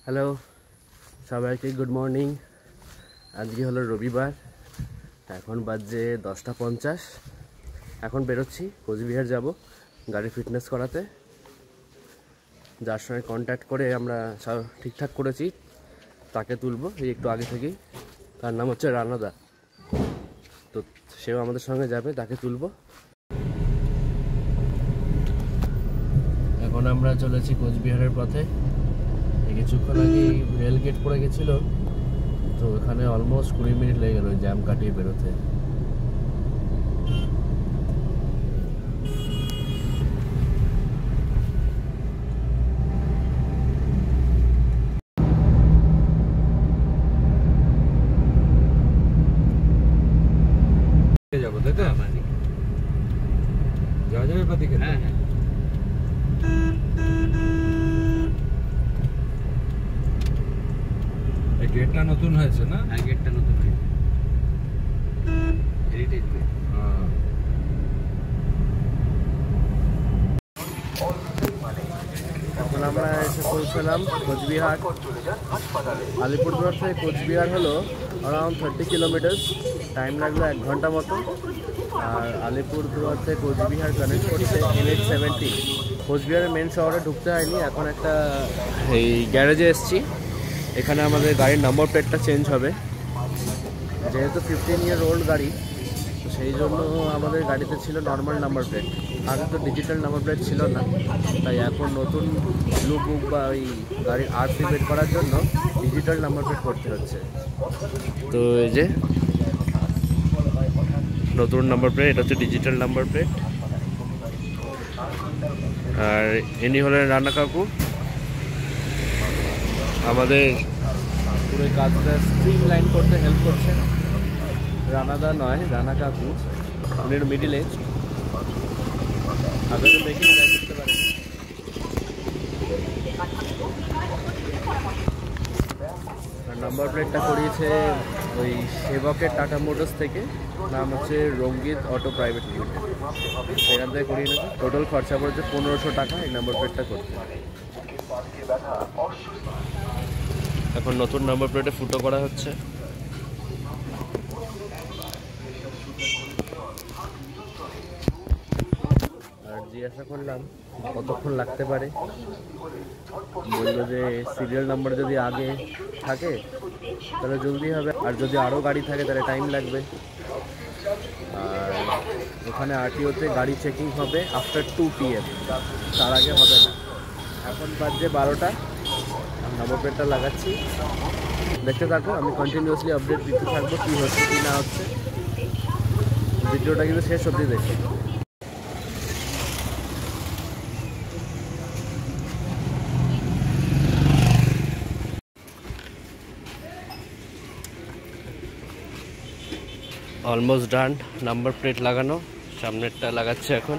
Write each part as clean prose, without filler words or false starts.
Hello সবাইকে, good morning. আজকে হলো রবিবার, এখন বাজে 10:50। এখন বেরোচ্ছি, কোচবিহার যাব গাড়ি ফিটনেস করাতে। যার সঙ্গে কন্ট্যাক্ট করে আমরা সব ঠিকঠাক করেছি, তাকে তুলবো এই একটু আগে থেকেই। তার নাম হচ্ছে রানাদা, তো সেও আমাদের সঙ্গে যাবে, তাকে তুলবো। এখন আমরা চলেছি কোচবিহারের পথে। কিছুক্ষণ আগে রেল গেট পড়ে গেছিল, তো এখানে অলমোস্ট 20 মিনিট লেগে গেল জ্যাম কাটিয়ে বেরোতে। যাবো তাই তো? যাওয়া যাবে পাতি খেতে? হ্যাঁ হ্যাঁ। এই গেটটা নতুন হয়েছে না? হ্যাঁ, গেটটা নতুন হয়েছে, হেরিটেজ গেট। হ্যাঁ। এখন আমরা এসে পৌঁছলাম কোচবিহার। আলিপুরদুয়ার থেকে কোচবিহার হলো অ্যারাউন্ড 30 কিলোমিটার, টাইম লাগলো 1 ঘন্টা মতো। আর আলিপুরদুয়ার থেকে কোচবিহার কানেক্ট করতে NH-70। কোচবিহারের মেন শহরে ঢুকতে হয়নি। এখন একটা এই গ্যারেজে এসেছি, এখানে আমাদের গাড়ির নাম্বার প্লেটটা চেঞ্জ হবে। যেহেতু 15 ইয়ার ওল্ড গাড়ি, তো সেই জন্য আমাদের গাড়িতে ছিল নর্মাল নাম্বার প্লেট। আগে তো ডিজিটাল নাম্বার প্লেট ছিল না, তাই এখন নতুন ব্লু বুক বা ওই গাড়ির আরসি বের করার জন্য ডিজিটাল নাম্বার প্লেট করতে হচ্ছে। তো এই যে নতুন নাম্বার প্লেট, এটা হচ্ছে ডিজিটাল নাম্বার প্লেট। আর ইনি হলেন রানা কাকু, আমাদের পুরো কাজটা স্ট্রিম লাইন করতে হেল্প করছেন। রানাদা নয়, রানা কাকু, উনি মিডিল এজ। আগে তো দেখি বুঝতে পারি। নাম্বার প্লেটটা করিয়েছে ওই সেবকের টাটা মোটরস থেকে, নাম হচ্ছে রঙ্গিত অটো প্রাইভেট লিমিটেড, সেখান থেকে করিয়ে নিয়েছে। টোটাল খরচা পড়েছে 1500 টাকা এই নাম্বার প্লেটটা করতে। এখন নতুন নাম্বার প্লেটে ফুটো করা হচ্ছে। আর জিজ্ঞাসা করলাম কতক্ষণ লাগতে পারে, বললো যে সিরিয়াল নাম্বার যদি আগে থাকে তাহলে জলদি হবে, আর যদি আরও গাড়ি থাকে তাহলে টাইম লাগবে। আর ওখানে আরটিওতে গাড়ি চেকিং হবে আফটার 2 PM, তার আগে হবে না। এখন বাজে 12টা, নাম্বার প্লেটটা লাগাচ্ছি। দেখতে থাকো, আমি কন্টিনিউয়াসলি আপডেট দিতে থাকবো কী হচ্ছে কী না হচ্ছে। ভিডিওটা কিন্তু শেষ অবধি দেখো। অলমোস্ট ডান, নাম্বার প্লেট লাগানো। সামনেরটা লাগাচ্ছে এখন,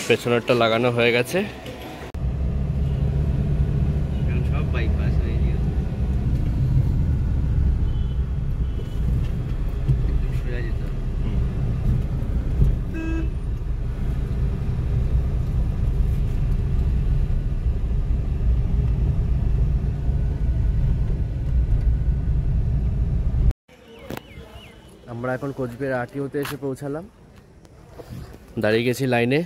পেছনেরটা লাগানো হয়ে গেছে। সব বাইপাস হয়ে গিয়ে সোজা যেতে হবে। আমরা এখন কোচবিহার আরটিওতে এসে পৌঁছালাম, দাঁড়িয়ে গেছি লাইনে।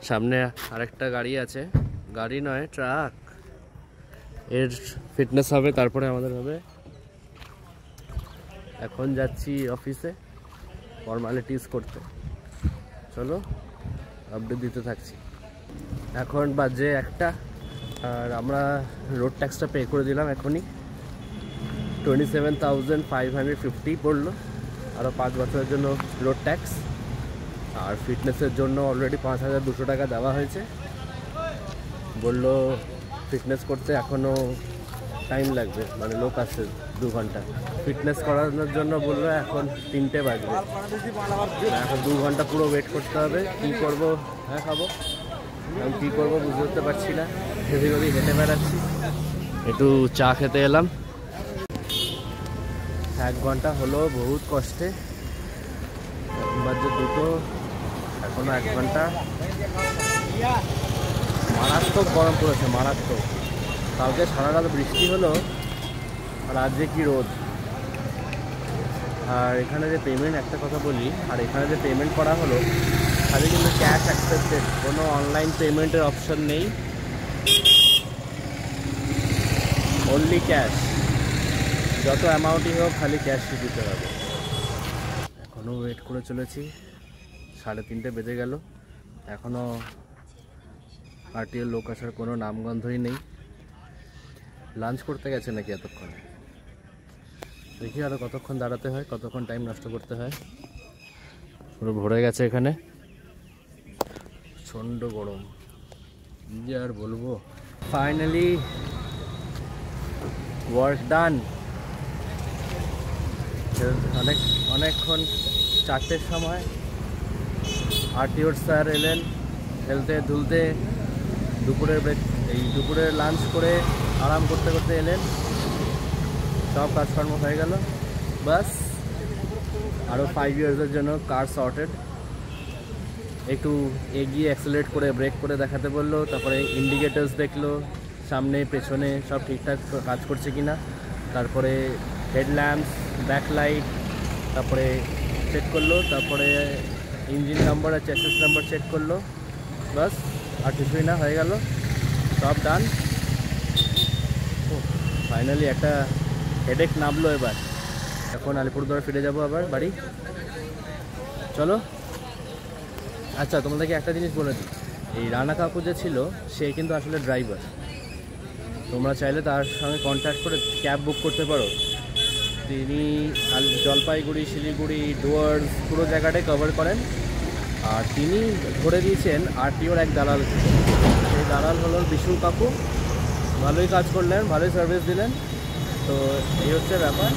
সামনে আরেকটা গাড়ি আছে, গাড়ি নয় ট্রাক, এর ফিটনেস হবে, তারপরে আমাদের হবে। এখন যাচ্ছি অফিসে ফর্মালিটিস করতে, চলো আপডেট দিতে থাকছি। এখন বাজে 1টা, আর আমরা রোড ট্যাক্সটা পে করে দিলাম এখনই। 27,550 পড়লো, আরও 5 বছরের জন্য রোড ট্যাক্স। আর ফিটনেসের জন্য অলরেডি 5,200 টাকা দেওয়া হয়েছে। বললো ফিটনেস করতে এখনও টাইম লাগবে, মানে লোক আসছে 2 ঘন্টা ফিটনেস করানোর জন্য। বললো এখন 3টে বাজবে, এখন 2 ঘন্টা পুরো ওয়েট করতে হবে। কী করবো? হ্যাঁ খাবো, আমি কী করবো বুঝতে উঠতে পারছি না। সেদিক ওদিক হেঁটে বেড়াচ্ছি, একটু চা খেতে এলাম। 1 ঘন্টা হলো বহুত কষ্টে, বাজে 2টো, এখনো 1 ঘন্টা। মারাত্মক গরম পড়েছে, মারাত্মক। কালকে সারা রাত বৃষ্টি হলো, আর আজকে কি রোদ। আর এখানে যে পেমেন্ট, একটা কথা বলি, আর এখানে যে পেমেন্ট করা হলো খালি কিন্তু ক্যাশ অ্যাকসেপ্টেড, কোনো অনলাইন পেমেন্টের অপশন নেই, অনলি ক্যাশ। যত অ্যামাউন্টই হোক খালি ক্যাশই দিতে হবে। এখনও ওয়েট করে চলেছি, 3:30 বেজে গেল, এখনও আরটিওর লোক আসার কোনো নামগন্ধই নেই। লাঞ্চ করতে গেছে নাকি এতক্ষণে? দেখি আরও কতক্ষণ দাঁড়াতে হয়, কতক্ষণ টাইম নষ্ট করতে হয়। পুরো ভরে গেছে এখানে, প্রচণ্ড গরম, কি যে আর বলবো। Finally work done. অনেকক্ষণ, 4টের সময় আরটিওর স্যার এলেন, খেলতে ধুলতে, দুপুরের লাঞ্চ করে আরাম করতে করতে এলেন, সব কাজকর্ম হয়ে গেল। বাস আরও 5 ইয়ার্সের জন্য কার সর্টেড। একটু এগিয়ে অ্যাক্সেলারেট করে ব্রেক করে দেখাতে বললো, তারপরে ইন্ডিকেটার্স দেখলো সামনে পেছনে সব ঠিকঠাক কাজ করছে কিনা, তারপরে হেডল্যাম্পস, ব্যাকলাইট, তারপরে চেক করলো, তারপরে ইঞ্জিন নাম্বার আর চ্যাসিস নাম্বার চেক করলো। বাস আর কিছুই না, হয়ে গেল, সব ডান। ফাইনালি একটা হেডেক নামলো। এবার এখন আলিপুরদুয়ার ফিরে যাব আবার বাড়ি। চলো। আচ্ছা, তোমাদেরকে একটা জিনিস বলে দিই, এই রানা কাকু যে ছিল সে কিন্তু আসলে ড্রাইভার। তোমরা চাইলে তার সঙ্গে কন্ট্যাক্ট করে ক্যাব বুক করতে পারো। তিনি জলপাইগুড়ি, শিলিগুড়ি, ডুয়ার্স পুরো জায়গাটাই কভার করেন। আর তিনি ধরে দিয়েছেন আরটিওর এক দালাল। সেই দালাল হলো বিশু কাকু। ভালোই কাজ করলেন, ভালোই সার্ভিস দিলেন। তো এই হচ্ছে ব্যাপার।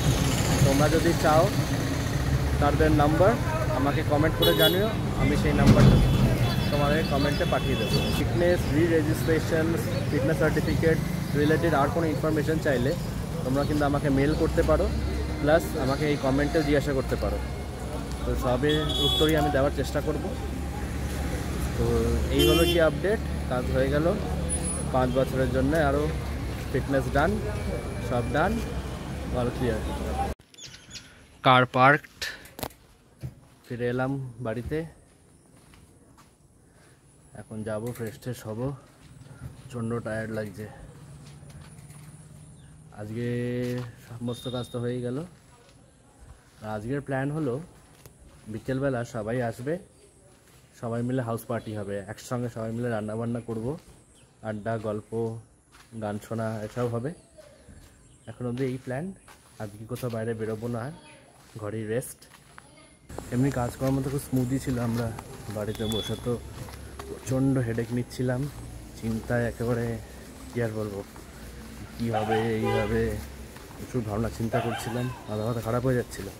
তোমরা যদি চাও তাদের নাম্বার আমাকে কমেন্ট করে জানিও, আমি সেই নাম্বারটা তোমাদের কমেন্টে পাঠিয়ে দেবো। ফিটনেস রি-রেজিস্ট্রেশন, ফিটনেস সার্টিফিকেট রিলেটেড আর কোনো ইনফরমেশান চাইলে তোমরা কিন্তু আমাকে মেল করতে পারো, প্লাস আমাকে এই কমেন্টে জিজ্ঞাসা করতে পারো। তো সবের উত্তরই আমি দেওয়ার চেষ্টা করব। তো এই হলো কি আপডেট। কাজ হয়ে গেল 5 বছরের জন্য, আরও ফিটনেস ডান, সব ডান, অল ক্লিয়ার। কার পার্কড, ফিরে এলাম বাড়িতে। এখন যাব, ফ্রেশ ট্রেশ হব, প্রচণ্ড টায়ার্ড লাগছে। আজকে সমস্ত কাজ তো হয়েই গেল। আর আজকের প্ল্যান হলো বিকেলবেলা সবাই আসবে, সবাই মিলে হাউস পার্টি হবে, একসঙ্গে সবাই মিলে রান্নাবান্না করব, আড্ডা, গল্প, গান শোনা এসব হবে। এখন অবধি এই প্ল্যান। আজকে কোথাও বাইরে বেরোবো না, ঘরেই রেস্ট। এমনি কাজকর্ম তো খুব স্মুথই ছিল। আমরা বাড়িতে বসে তো প্রচণ্ড হেডেক নিচ্ছিলাম, চিন্তায় একেবারে কী আর বলবো, কী হবে, এই হবে, প্রচুর ভাবনা চিন্তা করছিলাম, মাথা মাথা খারাপ হয়ে যাচ্ছিলো।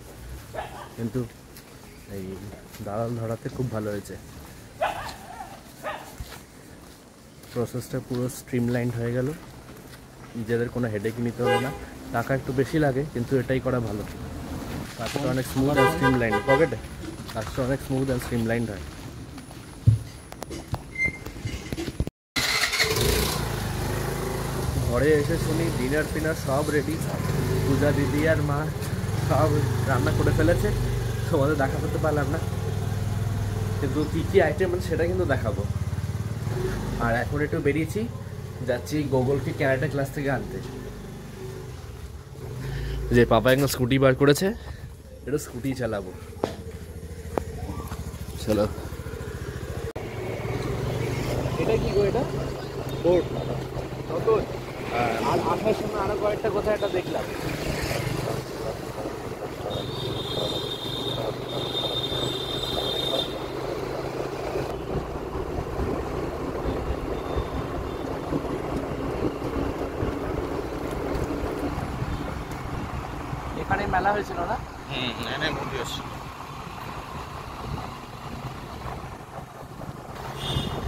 কিন্তু এই দালাল ধরাতে খুব ভালো হয়েছে, প্রসেসটা পুরো স্ট্রিমলাইন্ড হয়ে গেল। নিজেদের কোনো হেডেক নিতে হলো না। টাকা একটু বেশি লাগে, কিন্তু এটাই করা ভালো। কাজটা অনেক স্মুথ অ্যান্ড স্ট্রিমলাইন্ড, পকেটে কাজটা অনেক স্মুথ অ্যান্ড স্ট্রিমলাইন্ড হয়। ঘরে এসে শুনি ডিনার ফিনার সব রেডি, পূজা দিদি আর মা সব রান্না করে ফেলেছে। তোমাদের দেখা করতে পারলাম না, কিন্তু কী কী আইটেম সেটা কিন্তু দেখাবো। আর এখন একটু বেরিয়েছি, যাচ্ছি গোগলকে ক্যারাটে ক্লাস থেকে আনতে। যে পাপা একটা স্কুটি বার করেছে, এটা স্কুটি চালাবো। চলো। এটা কি গো? এটা বোর্ড নতুন। আর আসার সময় আরো কয়েকটা কোথায় একটা দেখলাম। এখানে মেলা হয়েছিল না? এখানে মুভি হচ্ছে।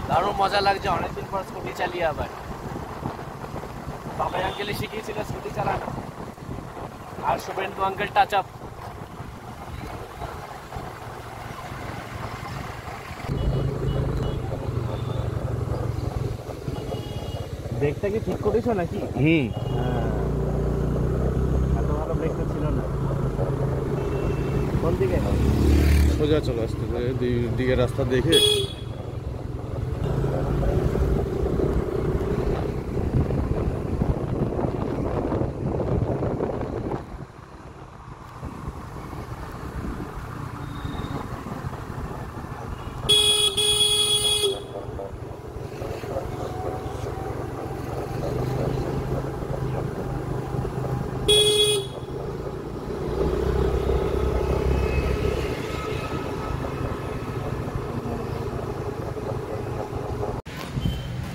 দারুণ মজা লাগছে, অনেকদিন পর স্কুটি চালিয়ে আবার। বাবা আঙ্কেলই শিখিয়েছিল স্কুটি চালানো, আর শুভেন্দু আঙ্কেল টাচ আপ। ব্রেকটা কি ঠিক করেছো নাকি? এত ভালো ব্রেকটা ছিল না। কোন দিকে? সোজা চলে আসতে হবে, দিকে রাস্তা দেখে।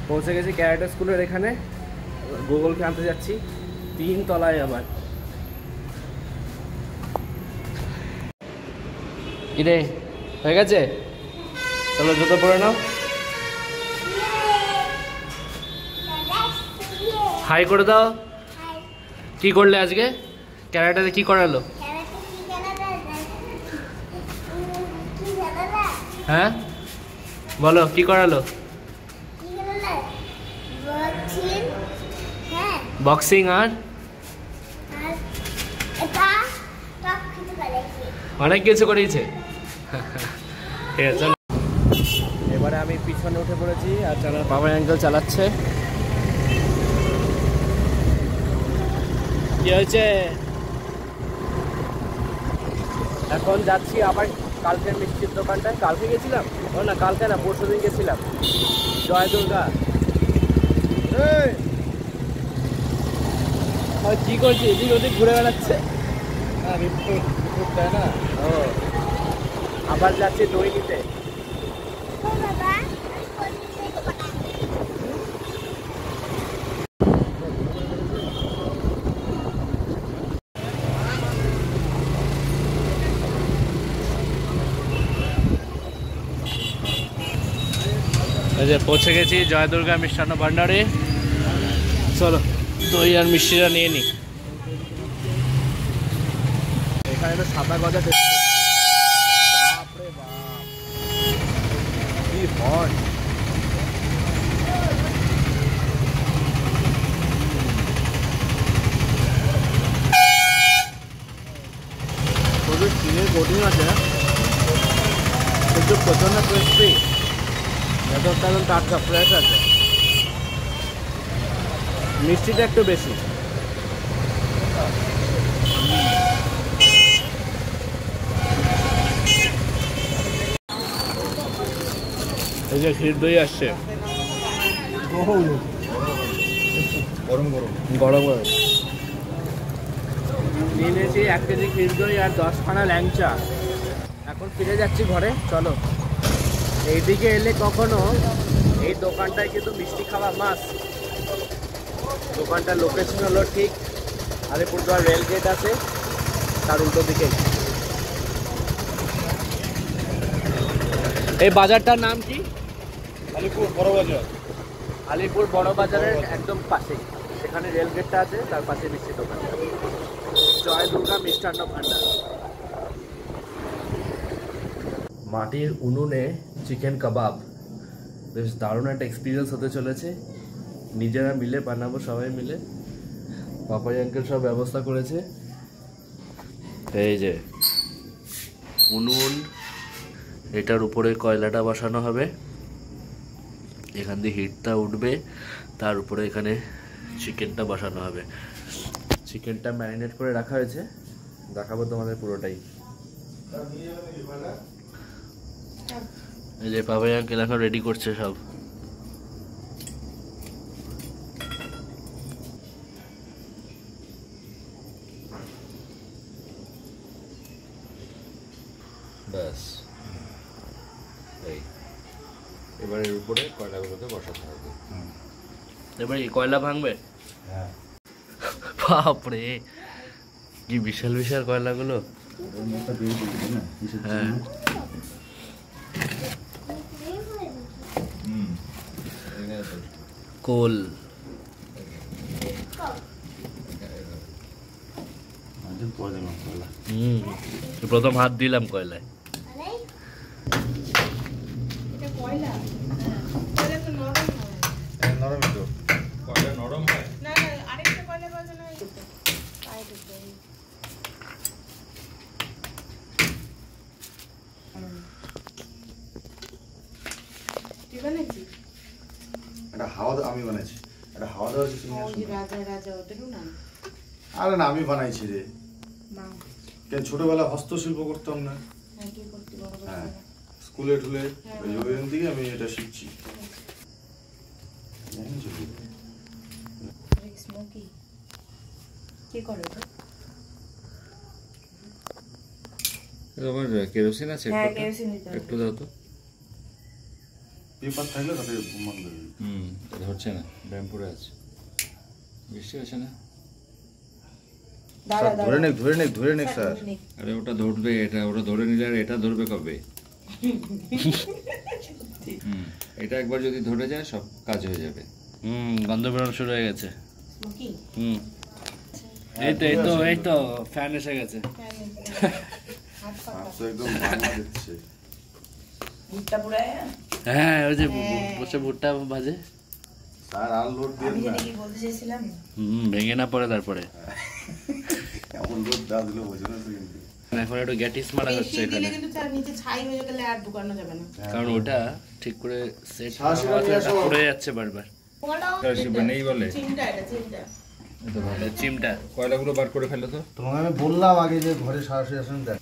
পৌঁছে গেছি ক্যারাটে স্কুলের এখানে। গুগলকে আনতে যাচ্ছি 3 তলায় আবার। কিরে হয়ে গেছে? চলো জুতো পরে নাও। হাই করে দাও। কি করলে আজকে ক্যারাটেতে? কি করালো? হ্যাঁ বলো কি করালো? বক্সিং আর অনেক কিছু করেছে। ঠিক আছে চলো। এবারে আমি পিছনে উঠে পড়েছি আর বাবা আঙ্কেল চালাচ্ছে। কি হয়েছে? এখন যাচ্ছি আবার কালকের মিষ্টির দোকানটায়। কালকে গেছিলাম, ও না কালকে না পরশু দিন গেছিলাম। জয় দুর্গা। কি করছি? এদিক ওদিক ঘুরে বেড়াচ্ছে। না ও আবার যাচ্ছি দই নিতে। এই যে পৌঁছে গেছি জয় দুর্গা মিষ্টান্ন ভান্ডারে। চলো দই আর মিষ্টিটা নিয়ে নি। এখানে তো সাদা গজা দেখছি। বাপরে বাপ কি হট! প্রচুর চিনের কোটিং আছে কিন্তু প্রচন্ড ক্রিস্পি। ভেতরটা একদম টাটকা ফ্রেশ আছে। মিষ্টিটা একটু বেশি। এই যে ক্ষীর দই আসছে গরম গরম গরম গরম। নিয়েছি 1 কেজি ক্ষীর দই আর 10 খানা ল্যাংচা। এখন ফিরে যাচ্ছি ঘরে। চলো। এইদিকে এলে কখনো এই দোকানটায় কিন্তু মিষ্টি খাওয়া মাস। দোকানটার লোকেশন হলো ঠিক আলিপুরদুয়ার রেল গেট আছে তার উল্টো দিকে। এই বাজারটার নাম কি? আলিপুর বড় বাজার। আলিপুর বড় বাজারের একদম পাশে, সেখানে রেল গেটটা আছে, তার পাশে মিষ্টি দোকানটা জয় দুর্গা মিষ্টান্ন ভান্ডার। মাটির উনুনে চিকেন কাবাব বেশ দারুণ একটা এক্সপিরিয়েন্স হতে চলেছে। নিজেরা মিলে বানাবো, সবাই মিলে। পাপাই আঙ্কেল সব ব্যবস্থা করেছে। এই যে উনুন, এটার উপরে কয়লাটা বসানো হবে, এখান দিয়ে হিটটা উঠবে, তার উপরে এখানে চিকেনটা বসানো হবে। চিকেনটা ম্যারিনেট করে রাখা হয়েছে, দেখাবো তোমাদের পুরোটাই। এই যে পাপাই আঙ্কেল এখন রেডি করছে সব। ব্যাস এই এবার এর উপরে কয়লাগুলোকে বসাতে হবে। এবার এই কয়লা ভাঙবে। হ্যাঁ বাপরে কি বিশাল বিশাল কয়লাগুলো। হ্যাঁ কোল প্রথম হাত দিলাম কয়লায়। নরমই তো বানাইছি এটা হাওয়া আমি বানাইছি, এটা হাওয়া দেওয়ার কিছু নিয়ে ওই আসুন যে না। রাজা রাজা ওটারও না আরে না, আমি বানাইছি রে। মা কেন ছোটবেলা হস্তশিল্প করতাম না, হ্যাঁ কি করতে বড় হ্যাঁ করতে স্কুলে টুলে, ওইখান থেকে আমি এটা শিখছি। জানিস কি? স্মোকি কি করে তো তোমার কেরোসিন আছে হ্যাঁ একটু? কেরোসিন দিতে হবে। একটু দাও তো। পেপার থাকলে তাতে বন্ধ হয়ে যাবে। ধরছে না, ড্যাম পড়ে আছে, বৃষ্টি আছে না। দাঁড়া ধরে নে ধরে নে ধরে নে স্যার। আরে ওটা ধরবে, এটা ওটা ধরে নিলে আর এটা ধরবে কবে? এটা একবার যদি ধরে যায় সব কাজ হয়ে যাবে। গন্ধ বেরোনো শুরু হয়ে গেছে। স্মোকি এই তো ফ্যান এসে গেছে। হাত পাকা আর তো একদম বাংলা দিচ্ছে। ভুট্টা পুরায় হ্যাঁ, ওই যে বসে ভুট্টা ভাজে। স্যার আর লোড দিয়ে আমি না, যেটা কি বলতে চাইছিলাম ভেঙে না পড়ে তারপরে। এমন লোড দেওয়া দিলে বোঝে না কিন্তু। এখন একটু গ্যাটিস মারা হচ্ছে বেশি দিলে এখানে, কিন্তু তার নিচে ছাই হয়ে গেলে আর ঢুকানো যাবে না কারণ ওটা ঠিক করে সেট শাঁসি নিয়ে আসো। পড়ে যাচ্ছে বারবার। নেই বলে চিমটা এটা চিমটা চিমটা কয়লাগুলো বার করে ফেলো তো। তোমাকে আমি বললাম আগে যে ঘরে সরাসরি আসেন, দেখ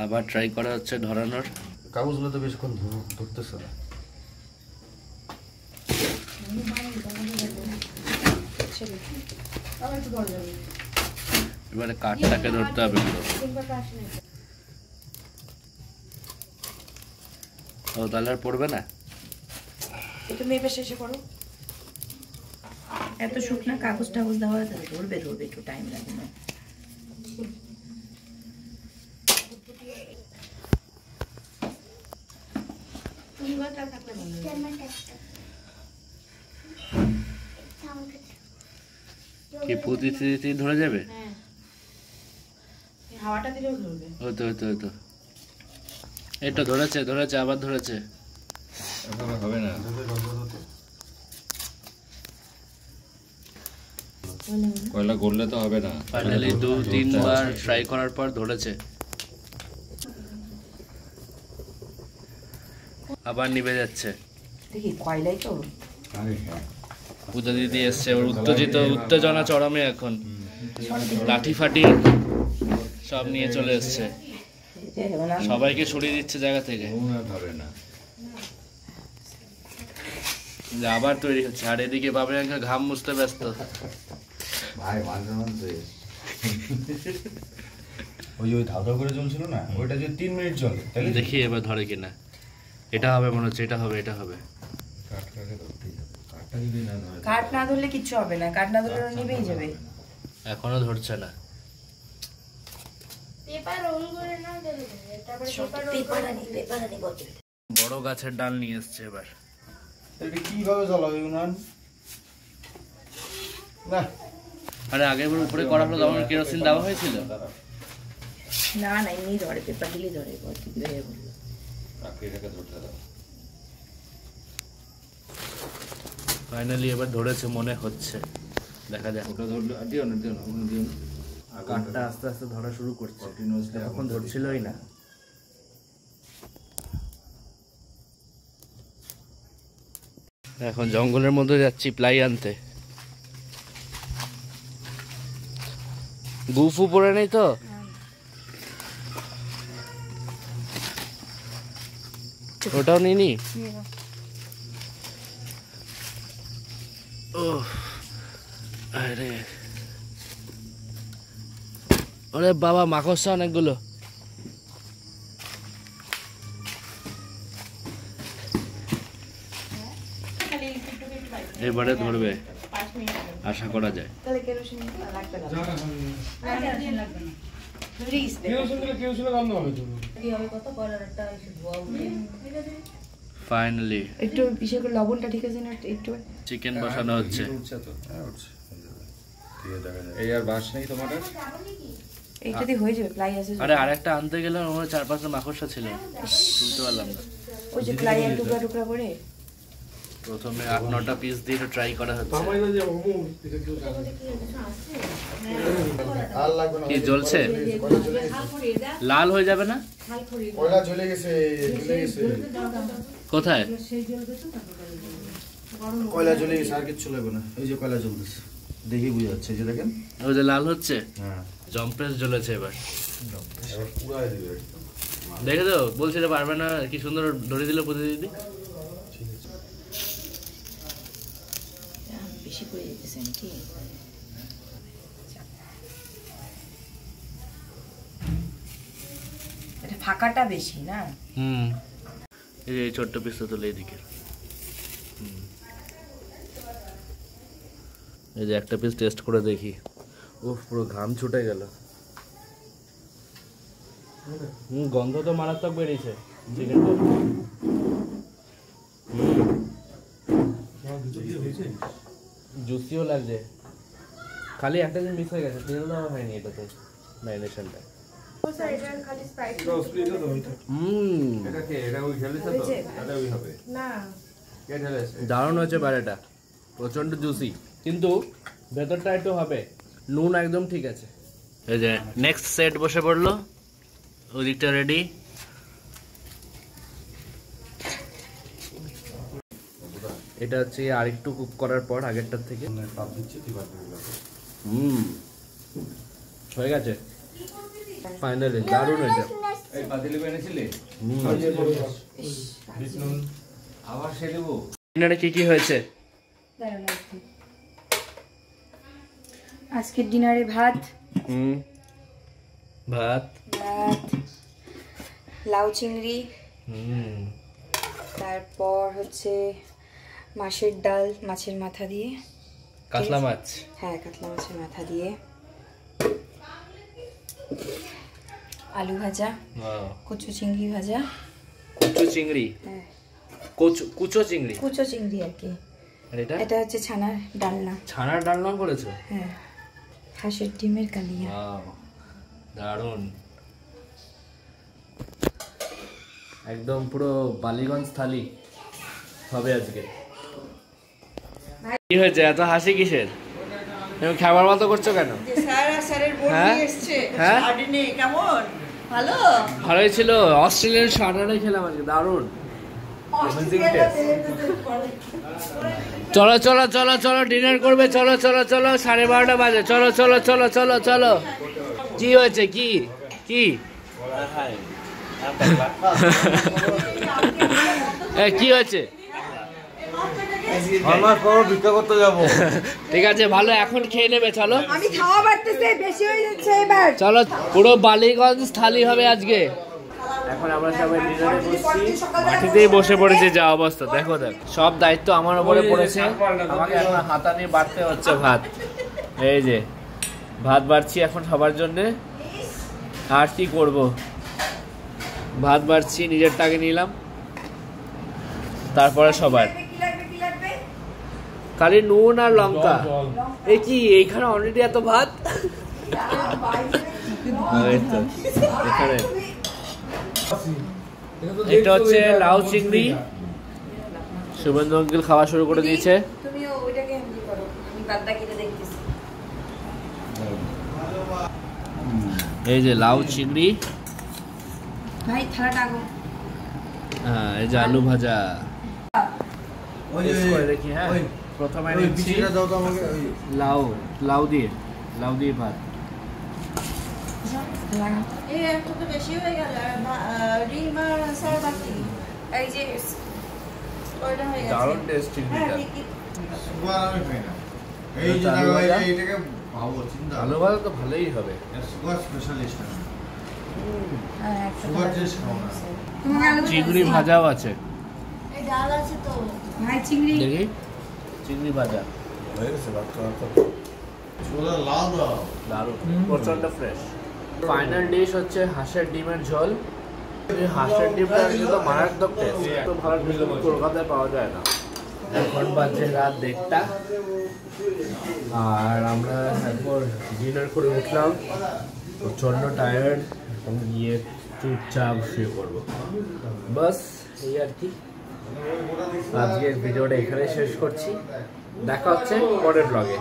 আবার ট্রাই করা হচ্ছে ধরানোর। কাগজগুলো তো বেশিক্ষণ ধরতেছে না। ছেলে আবার একটু বড় যাবে এবারে কাঠটাকে ধরতে হবে পুরো। ও তাহলে আর পড়বে না। একটু মেপে শেষে করো এত শুকনা কাগজ টাগজ দেওয়া হয় তাহলে ধরবে ধরবে একটু টাইম লাগবে না কি প্রতিশ্রুতি ধরে যাবে? হ্যাঁ হাওয়াটা দিলেও ধরবে হয়তো হয়তো হয়তো এই তো ধরেছে ধরেছে আবার ধরেছে। হবে না, কয়লা গড়লে তো হবে না। ফাইনালি 2-3 বার ট্রাই করার পর ধরেছে। আবার নিভে যাচ্ছে। দেখি কয়লাই তো পূজা দিদি এসছে, ওর উত্তেজনা চরমে এখন। লাঠি ফাটি সব নিয়ে চলে এসছে, সবাইকে সরিয়ে দিচ্ছে জায়গা থেকে। যে আবার তৈরি হচ্ছে, আর এদিকে বাবার আঙ্কেল ঘাম মুছতে ব্যস্ত। ভাই মাঝে মাঝে ওই ধাও ধাও করে জ্বলছিল না, ওইটা যে 3 মিনিট জ্বলে তাহলে দেখি এবার ধরে কিনা। এটা হবে মনে হচ্ছে, এটা হবে, এটা হবে। কাঠ না ধরলে কিচ্ছু হবে না, কাঠ না ধরলে ওরা নিভেই যাবে এখনো ধরছে না। বড় গাছের ডাল নিয়ে এসছে এবার। এটা কিভাবে জ্বলাবে উনান? না আরে আগের বার উপরে করা হলো তখন কেরোসিন দেওয়া হয়েছিল। না না এমনি ধরে পেপার দিলে ধরে ধরে বললো ফাইনালি এবার ধরেছে মনে হচ্ছে, দেখা যাক। ওটা ধরলো, দিও না দিও না দিও না। কাঠটা আস্তে আস্তে ধরা শুরু করছে, এখন ধরছিলই না। এখন জঙ্গলের মধ্যে যাচ্ছি প্লাই আনতে। গুফু পড়ে নেই তো? ওটাও নিনি। ও আরে ওরে বাবা, মাকড়সা অনেকগুলো। এবারে ধরবে আশা করা যায়। তাহলে কেরোসিন লাগবে না কি হবে কত কলার একটা ধোয়া উঠে ফাইনালি একটু পিছিয়ে করে লবণটা ঠিক আছে না একটু চিকেন বসানো হচ্ছে। হ্যাঁ উঠছে দিয়ে দেখা যায়। এই আর বাস নেই তোমার? এইটাতে হয়ে যাবে প্লাই আছে আরে আরেকটা আনতে গেলে আমার 4-5টা মাকড়সা ছিল, তুলতে পারলাম না। ওই যে প্লাই এর টুকরা টুকরা করে প্রথমে 8-9টা পিস দিয়ে ট্রাই করা হচ্ছে। আর লাগবে না। কি জ্বলছে? লাল হয়ে যাবে না? কয়লা জ্বলে গেছে জ্বলে গেছে। কোথায়? কয়লা জ্বলে গেছে, আর কিচ্ছু লাগবে না। ওই যে কয়লা জ্বলতেছে, দেখেই বুঝা যাচ্ছে। এই যে দেখেন, ওই যে লাল হচ্ছে, হ্যাঁ জম্প্রেস জ্বলেছে এবার। এবার পুরাই দিবে একদম। দেখে তো বলছি যে পারবে না, কি সুন্দর ধরে দিল প্রতিদিনই। বেশি করে যেতেছে নাকি? এটা ফাঁকাটা বেশি না? এই যে এই ছোট্ট পিসটা তুলে এইদিকে। এই যে একটা পিস টেস্ট করে দেখি। উফ, পুরো ঘাম ছুটে গেল। গন্ধ তো মারাত্মক বেরিয়েছে চিকেনটা। জুসিও লাগছে, খালি একটা জিনিস মিস হয়ে গেছে, তেল দেওয়া হয়নি এটাতে ম্যারিনেশনটা। দারুণ হয়েছে বাইরেটা, প্রচন্ড জুসি, কিন্তু ভেতরটা একটু হবে। নুন একদম ঠিক আছে। এই যে নেক্সট সেট বসে পড়লো, ওদিকটা রেডি। এটা হচ্ছে আরেকটু কুক করার পর আগেরটার থেকে হয়ে গেছে ফাইনালি। দারুণ হয়েছে। ডিনারে কি কি হয়েছে? আজকের ডিনারে ভাত, ভাত, লাউ চিংড়ি, তারপর হচ্ছে মাছের ডাল, মাছের মাথা দিয়ে, কাতলা মাছ। হ্যাঁ কাতলা মাছের মাথা দিয়ে, আলু ভাজা, কচু চিংড়ি ভাজা। কুচো চিংড়ি? হ্যাঁ কুচো চিংড়ি, কুচো চিংড়ি আর কি। আর এটা এটা হচ্ছে ছানার ডালনা। ছানার ডালনা করেছো? হ্যাঁ, হাঁসের ডিমের কালিয়া। দারুণ, একদম পুরো বালিগঞ্জ থালি হবে আজকে। কি হয়েছে, এত হাসি কিসের? তুমি খাবার মতো করছো কেন? হ্যাঁ ভালোই ছিল। অস্ট্রেলিয়ান শার্টারে খেলাম আজকে, দারুণ। চলো চলো চলো চলো, ডিনার করবে, চলো চলো চলো, 12:30 বাজে, চলো চলো চলো চলো চলো। কি হয়েছে, কি কি কি হয়েছে? ভিক্ষা করতে যাবো। ঠিক আছে, ভালো, এখন খেয়ে নেবে। চলো, আমি খাওয়া বাড়তেছে, বেশি হয়ে যাচ্ছে এবার। চলো, পুরো বালিগঞ্জ থালি হবে আজকে। এখন আমরা সবাই ডিনারে বসছি, মাটিতেই বসে পড়েছে, যা অবস্থা দেখো। দেখ, সব দায়িত্ব আমার উপরে পড়েছে, আমাকে এখন হাতা নিয়ে বাড়তে হচ্ছে ভাত। এই যে ভাত বাড়ছি এখন সবার জন্য। আর কি করব, ভাত বাড়ছি, নিজেরটা আগে নিলাম, তারপরে সবার। খালি নুন আর লঙ্কা। এই কি, এইখানে অলরেডি এত ভাত? এখানে এটা হচ্ছে লাউ চিংড়ি। শুভেন্দু আঙ্কেল খাওয়া শুরু করে দিয়েছে। তুমিও ওইটাকে হ্যান্ডেল করো, আমি বাদবাকিটা দেখতেছি। এই যে লাউ চিংড়ি, ভাই থালাটা আগো। হ্যাঁ, এই যে আলু ভাজা। ওই দেখি, হ্যাঁ, প্রথমে ওই বিচিটা দাও তো আমাকে। ওই লাউ, লাউ দিয়ে ভাত। দারুণ টেস্ট চিংড়িটা। সুগার আমি খাই না। এই যে আলু ভাজা? এইটাকে ভাবো, চিন্তা। আলু ভাজা তো ভালোই হবে। সুগার স্পেশালিস্ট আমি। সুগার টেস্ট খাও না। চিংড়ি ভাজাও আছে, ভাই চিংড়ি দেখি চিংড়ি ভাজা। হয়ে গেছে ভাত খাওয়া তো। সুগার লাল দাও। দারুণ, প্রচন্ড ফ্রেশ। ফাইনাল ডিশ হচ্ছে হাঁসের ডিমের ঝোল। এই হাঁসের ডিমটা কিন্তু মারাত্মক টেস্ট, তো ভালো ডিম কলকাতায় পাওয়া যায় না। এখন বাজে রাত 1:30, আর আমরা একবার ডিনার করে উঠলাম, প্রচন্ড টায়ার্ড, এখন গিয়ে চুপচাপ শুয়ে পড়বো। বাস এই আর কি, আজকের ভিডিওটা এখানে শেষ করছি। দেখা হচ্ছে পরের ব্লগে।